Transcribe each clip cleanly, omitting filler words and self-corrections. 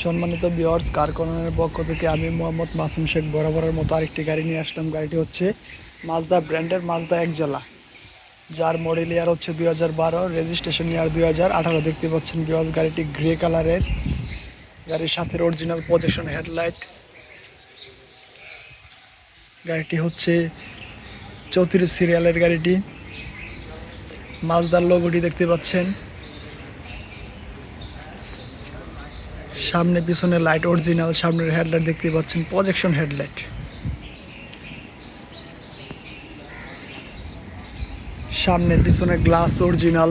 সম্মানিত ভিউয়ার্স, কার কর্নারের পক্ষ থেকে আমি মোহাম্মদ মাসুম শেখ বরাবরের মতো আরেকটি গাড়ি নিয়ে আসলাম। গাড়িটি হচ্ছে মাজদা ব্র্যান্ডের মাজদা একজলা, যার মডেল ইয়ার হচ্ছে 2012, রেজিস্ট্রেশন ইয়ার 2018। দেখতে পাচ্ছেন ভিউয়ার্স, গাড়িটি গ্রে কালারের। গাড়ির সাথে অরিজিনাল প্রজেকশন হেডলাইট। গাড়িটি হচ্ছে 34 সিরিয়ালের গাড়িটি। মাজদার লোগোটি দেখতে পাচ্ছেন। সামনে পিছনে লাইট অরিজিনাল, সামনের হেডলাইট দেখতে পাচ্ছেন প্রজেকশন হেডলাইট। সামনে পিছনে গ্লাস অরিজিনাল।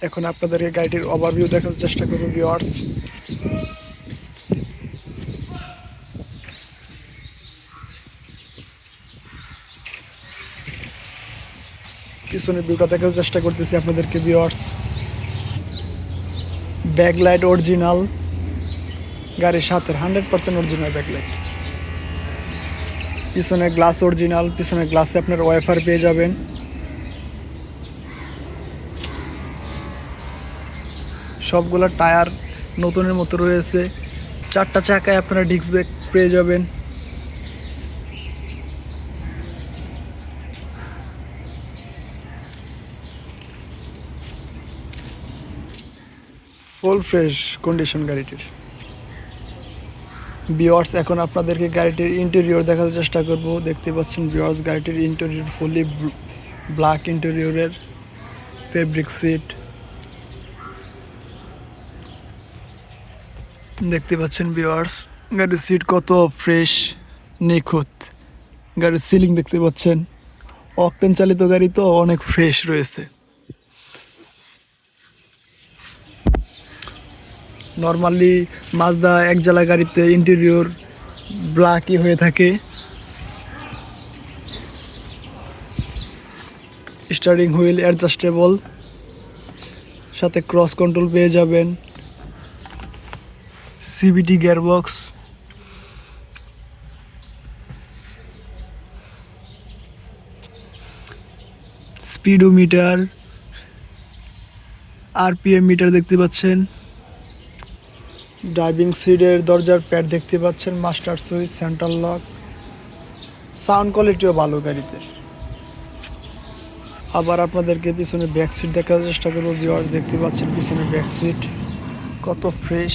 এখন আপনাদেরকে গাড়িটির ওভারভিউ দেখার চেষ্টা করব ভিউয়ার্স। পিছনের ভিউটা দেখার চেষ্টা করতেছি আপনাদেরকে ভিউয়ার্স। ব্যাকলাইট অরিজিনাল, গাড়ির সাথে 100% অরিজিনাল ব্যাকলাইট। পিছনে গ্লাস অরিজিনাল, পিছনে গ্লাসে আপনার ওয়াইফার পেয়ে যাবেন। সবগুলো টায়ার নতুনের মতো রয়েছে। 4টা চাকায় আপনারা ডিস্ক ব্রেক পেয়ে যাবেন। ফুল ফ্রেশ কন্ডিশন গাড়িটির। ভিউয়ার্স, এখন আপনাদেরকে গাড়িটির ইন্টেরিয়র দেখার চেষ্টা করব। দেখতে পাচ্ছেন ভিউয়ার্স, গাড়িটির ইন্টেরিয়র ফুলি ব্ল্যাক ইন্টেরিয়রের, ফেব্রিক সিট দেখতে পাচ্ছেন ভিউয়ার্স। গাড়ির সিট কত ফ্রেশ, নিখুঁত। গাড়ির সিলিং দেখতে পাচ্ছেন, অকটেন চালিত গাড়ি তো অনেক ফ্রেশ রয়েছে। নর্মালি মাজদা একজলা গাড়িতে ইন্টেরিয়র ব্ল্যাকই হয়ে থাকে। স্টারিং হুইল অ্যাডজাস্টেবল, সাথে ক্রস কন্ট্রোল পেয়ে যাবেন। CBT gearbox, speedometer, RPM meter দেখতে পাচ্ছেন। ড্রাইভিং সিটের দরজার প্যাড দেখতে পাচ্ছেন, master switch, central lock. Sound কোয়ালিটিও ভালো গাড়িতে। আবার আপনাদেরকে পিছনে ব্যাক সিট দেখার চেষ্টা করবো ভিউয়ার্স। দেখতে পাচ্ছেন পিছনে ব্যাক সিট কত ফ্রেশ,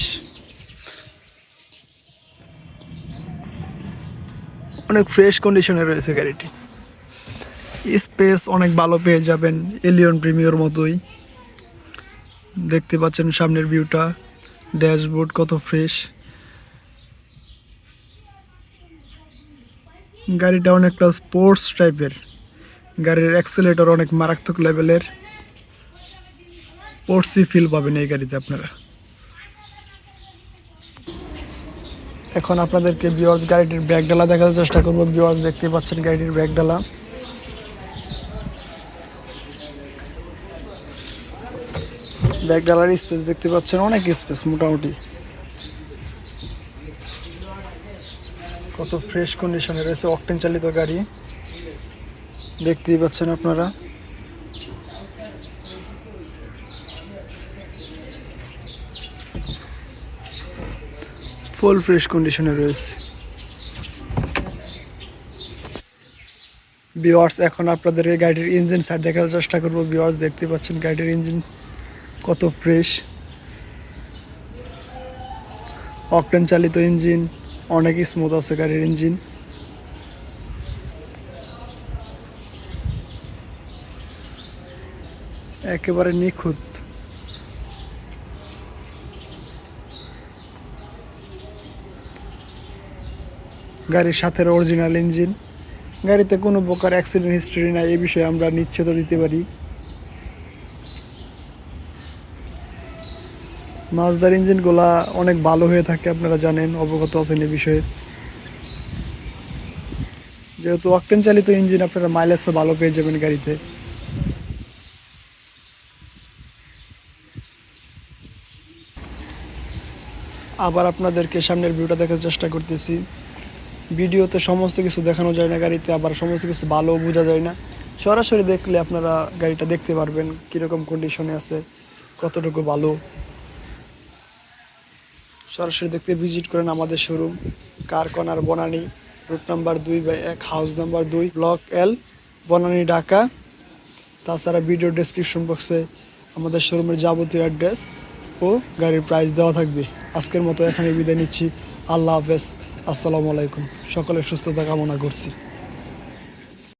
অনেক ফ্রেশ কন্ডিশনে রয়েছে গাড়িটি। স্পেস অনেক ভালো পেয়ে যাবেন, এলিয়ন প্রিমিয়র মতোই। দেখতে পাচ্ছেন সামনের ভিউটা, ড্যাশবোর্ড কত ফ্রেশ। গাড়িটা অনেকটা স্পোর্টস টাইপের। গাড়ির অ্যাক্সেলেটর অনেক মারাত্মক লেভেলের, স্পোর্টসি ফিল পাবেন এই গাড়িতে আপনারা। এখন আপনাদেরকে ভিউয়ার্স গাড়িটির ব্যাকডালা দেখার চেষ্টা করব ভিউয়ার্স। দেখতে পাচ্ছেন গাড়িটির ব্যাকডালা। ব্যাকডালার স্পেস দেখতে পাচ্ছেন, অনেক স্পেস মোটামুটি। কত ফ্রেশ কন্ডিশনে রয়েছে, অকটেন চালিত গাড়ি দেখতেই পাচ্ছেন আপনারা। ফুল ফ্রেশ কন্ডিশনে রয়েছে ভিউয়ার্স। এখন আপনাদেরকে গাড়ির ইঞ্জিন সাইড দেখার চেষ্টা করবো ভিউয়ার্স। দেখতে পাচ্ছেন গাড়ির ইঞ্জিন কত ফ্রেশ, অকটেন চালিত ইঞ্জিন, অনেক স্মুথ আছে গাড়ির ইঞ্জিন। একেবারে নিখুঁত। গাড়ির সাথে অরিজিনাল ইঞ্জিন। গাড়িতে কোনো প্রকার অ্যাক্সিডেন্ট হিস্ট্রি নাই, এই বিষয়ে আমরা নিশ্চিত দিতে পারি। মাজদার ইঞ্জিনগুলা অনেক ভালো হয়ে থাকে, আপনারা জানেন, অবগত আছেন এই বিষয়ে। যেহেতু অকটেন চালিত ইঞ্জিন, আপনারা মাইলেজও ভালো পেয়ে যাবেন গাড়িতে। আবার আপনাদেরকে সামনের ভিউটা দেখার চেষ্টা করতেছি। ভিডিওতে সমস্ত কিছু দেখানো যায় না গাড়িতে, আবার সমস্ত কিছু ভালো বোঝা যায় না। সরাসরি দেখলে আপনারা গাড়িটা দেখতে পারবেন কীরকম কন্ডিশনে আছে, কতটুকু ভালো। সরাসরি দেখতে ভিজিট করেন আমাদের showroom car corner Banani, route number 2/1, house number 2, block L, Banani, Dhaka. তাছাড়া ভিডিও ডেসক্রিপশন বক্সে আমাদের শোরুমের যাবতীয় অ্যাড্রেস ও গাড়ির প্রাইস দেওয়া থাকবে। আজকের মতো এখানে বিদায় নিচ্ছি। আল্লাহ হাফেজ, আসসালামু আলাইকুম। সকলের সুস্থতা কামনা করছি।